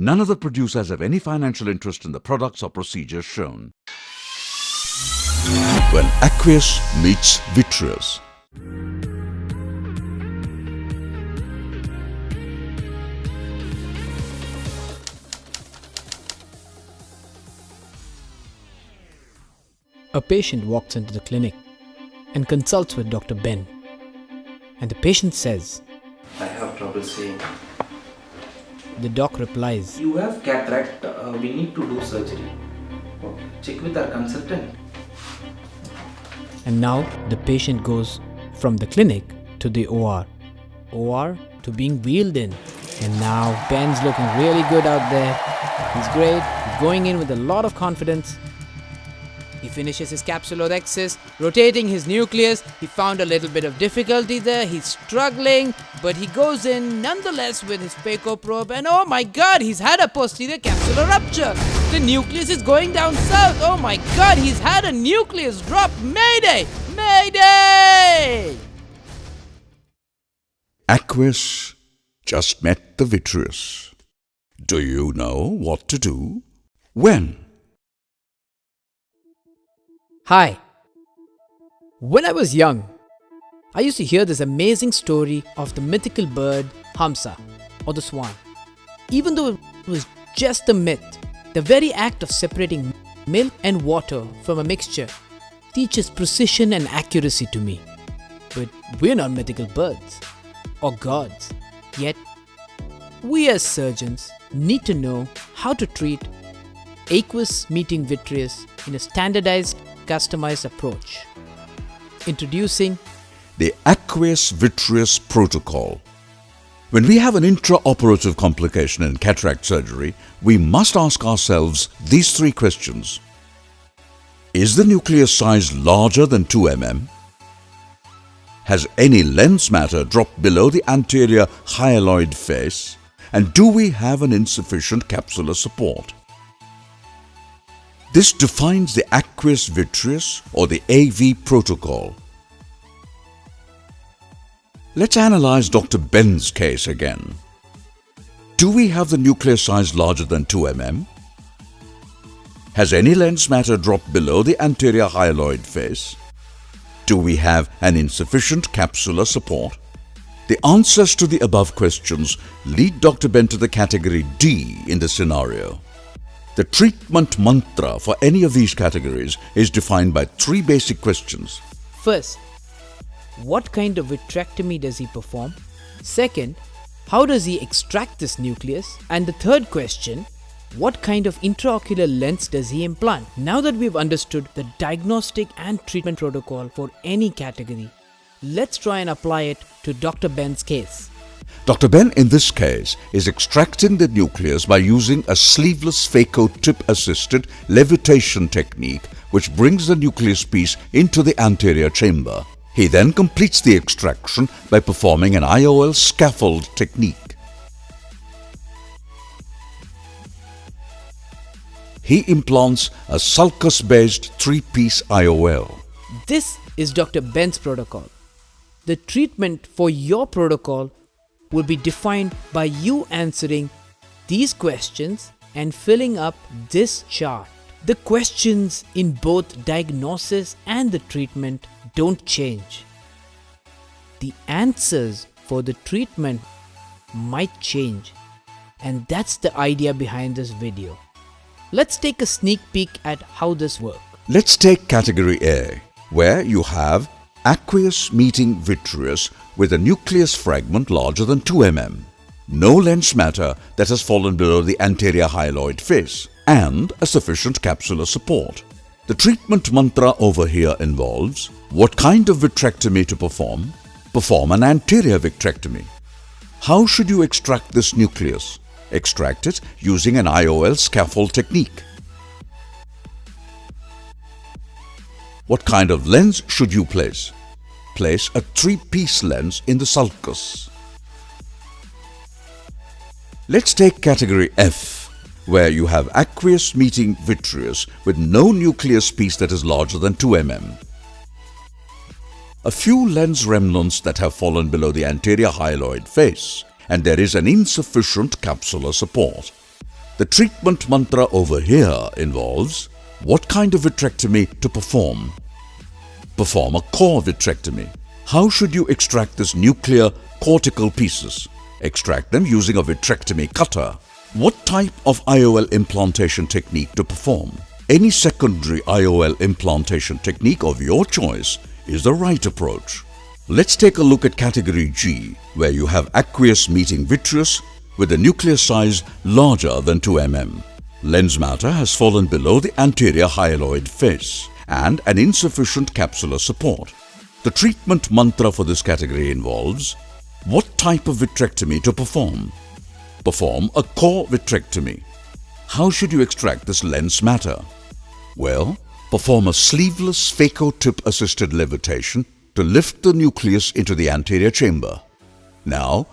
None of the producers have any financial interest in the products or procedures shown. When aqueous meets vitreous. A patient walks into the clinic and consults with Dr. Ben. And the patient says, I have trouble seeing. The doc replies, You have cataract, we need to do surgery. Okay. Check with our consultant. and now the patient goes from the clinic to the OR. OR to being wheeled in. And now Ben's looking really good out there. He's great, he's going in with a lot of confidence. He finishes his capsulorhexis, rotating his nucleus. He found a little bit of difficulty there. He's struggling, but he goes in nonetheless with his phaco probe. And oh my god, he's had a posterior capsular rupture. The nucleus is going down south. Oh my god, he's had a nucleus drop. Mayday! Mayday! Aqueous just met the vitreous. Do you know what to do? When? Hi. When I was young, I used to hear this amazing story of the mythical bird Hamsa, or the swan. Even though it was just a myth, the very act of separating milk and water from a mixture teaches precision and accuracy to me. But we're not mythical birds or gods. Yet, we as surgeons need to know how to treat aqueous meeting vitreous in a standardized, customized approach. Introducing the aqueous vitreous protocol. When we have an intraoperative complication in cataract surgery, we must ask ourselves these three questions. Is the nucleus size larger than 2 mm? Has any lens matter dropped below the anterior hyaloid face? And do we have an insufficient capsular support? This defines the aqueous vitreous or the AV protocol. Let's analyze Dr. Ben's case again. Do we have the nucleus size larger than 2 mm? Has any lens matter dropped below the anterior hyaloid face? Do we have an insufficient capsular support? The answers to the above questions lead Dr. Ben to the category D in the scenario. The treatment mantra for any of these categories is defined by 3 basic questions. first, what kind of vitrectomy does he perform? Second, how does he extract this nucleus? And the third question, what kind of intraocular lens does he implant? Now that we've understood the diagnostic and treatment protocol for any category, let's try and apply it to Dr. Ben's case. Dr. Ben in this case is extracting the nucleus by using a sleeveless phaco tip assisted levitation technique which brings the nucleus piece into the anterior chamber. He then completes the extraction by performing an IOL scaffold technique. He implants a sulcus-based 3-piece IOL. This is Dr. Ben's protocol. The treatment for your protocol will be defined by you answering these questions and filling up this chart. The questions in both diagnosis and the treatment don't change. The answers for the treatment might change, and that's the idea behind this video. Let's take a sneak peek at how this works. Let's take category A, where you have aqueous meeting vitreous with a nucleus fragment larger than 2 mm, no lens matter that has fallen below the anterior hyaloid face, and a sufficient capsular support. The treatment mantra over here involves what kind of vitrectomy to perform? Perform an anterior vitrectomy. How should you extract this nucleus? Extract it using an IOL scaffold technique. What kind of lens should you place? Place a 3-piece lens in the sulcus. Let's take category F, where you have aqueous meeting vitreous with no nucleus piece that is larger than 2 mm. A few lens remnants that have fallen below the anterior hyaloid face, and there is an insufficient capsular support. The treatment mantra over here involves what kind of vitrectomy to perform. Perform a core vitrectomy. How should you extract this nuclear cortical pieces? Extract them using a vitrectomy cutter. What type of IOL implantation technique to perform? Any secondary IOL implantation technique of your choice is the right approach. Let's take a look at category G, where you have aqueous meeting vitreous with a nucleus size larger than 2 mm. Lens matter has fallen below the anterior hyaloid face and an insufficient capsular support. The treatment mantra for this category involves what type of vitrectomy to perform. Perform a core vitrectomy. How should you extract this lens matter? Well, perform a sleeveless phaco-tip assisted levitation to lift the nucleus into the anterior chamber. Now,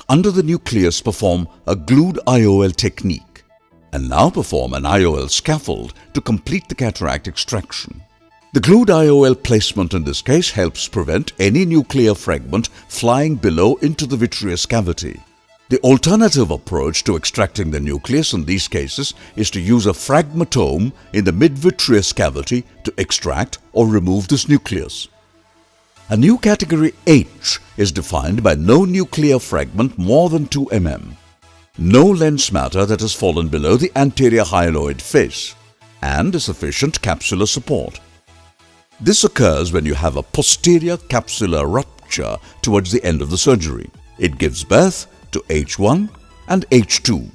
under the nucleus perform a glued IOL technique, and now perform an IOL scaffold to complete the cataract extraction. The glued IOL placement in this case helps prevent any nuclear fragment flying below into the vitreous cavity. The alternative approach to extracting the nucleus in these cases is to use a fragmatome in the mid-vitreous cavity to extract or remove this nucleus. A new category H is defined by no nuclear fragment more than 2 mm, no lens matter that has fallen below the anterior hyaloid face, and a sufficient capsular support. This occurs when you have a posterior capsular rupture towards the end of the surgery. It gives birth to H1 and H2.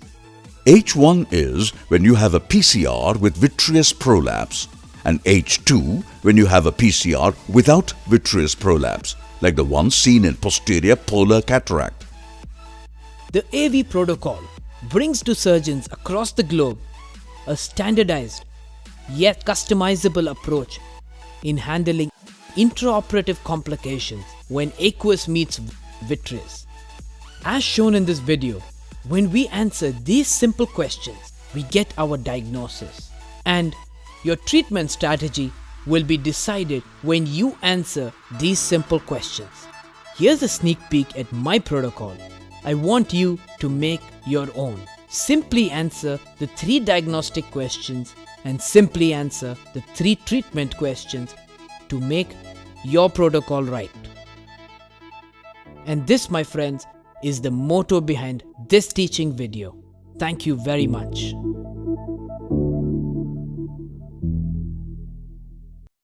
H1 is when you have a PCR with vitreous prolapse, and H2 when you have a PCR without vitreous prolapse, like the one seen in posterior polar cataract. The AV protocol brings to surgeons across the globe a standardized yet customizable approach in handling intraoperative complications when aqueous meets vitreous. As shown in this video, when we answer these simple questions, we get our diagnosis, and your treatment strategy will be decided when you answer these simple questions. Here's a sneak peek at my protocol. I want you to make your own. Simply answer the 3 diagnostic questions and simply answer the 3 treatment questions to make your protocol right. And this, my friends, is the motto behind this teaching video. Thank you very much.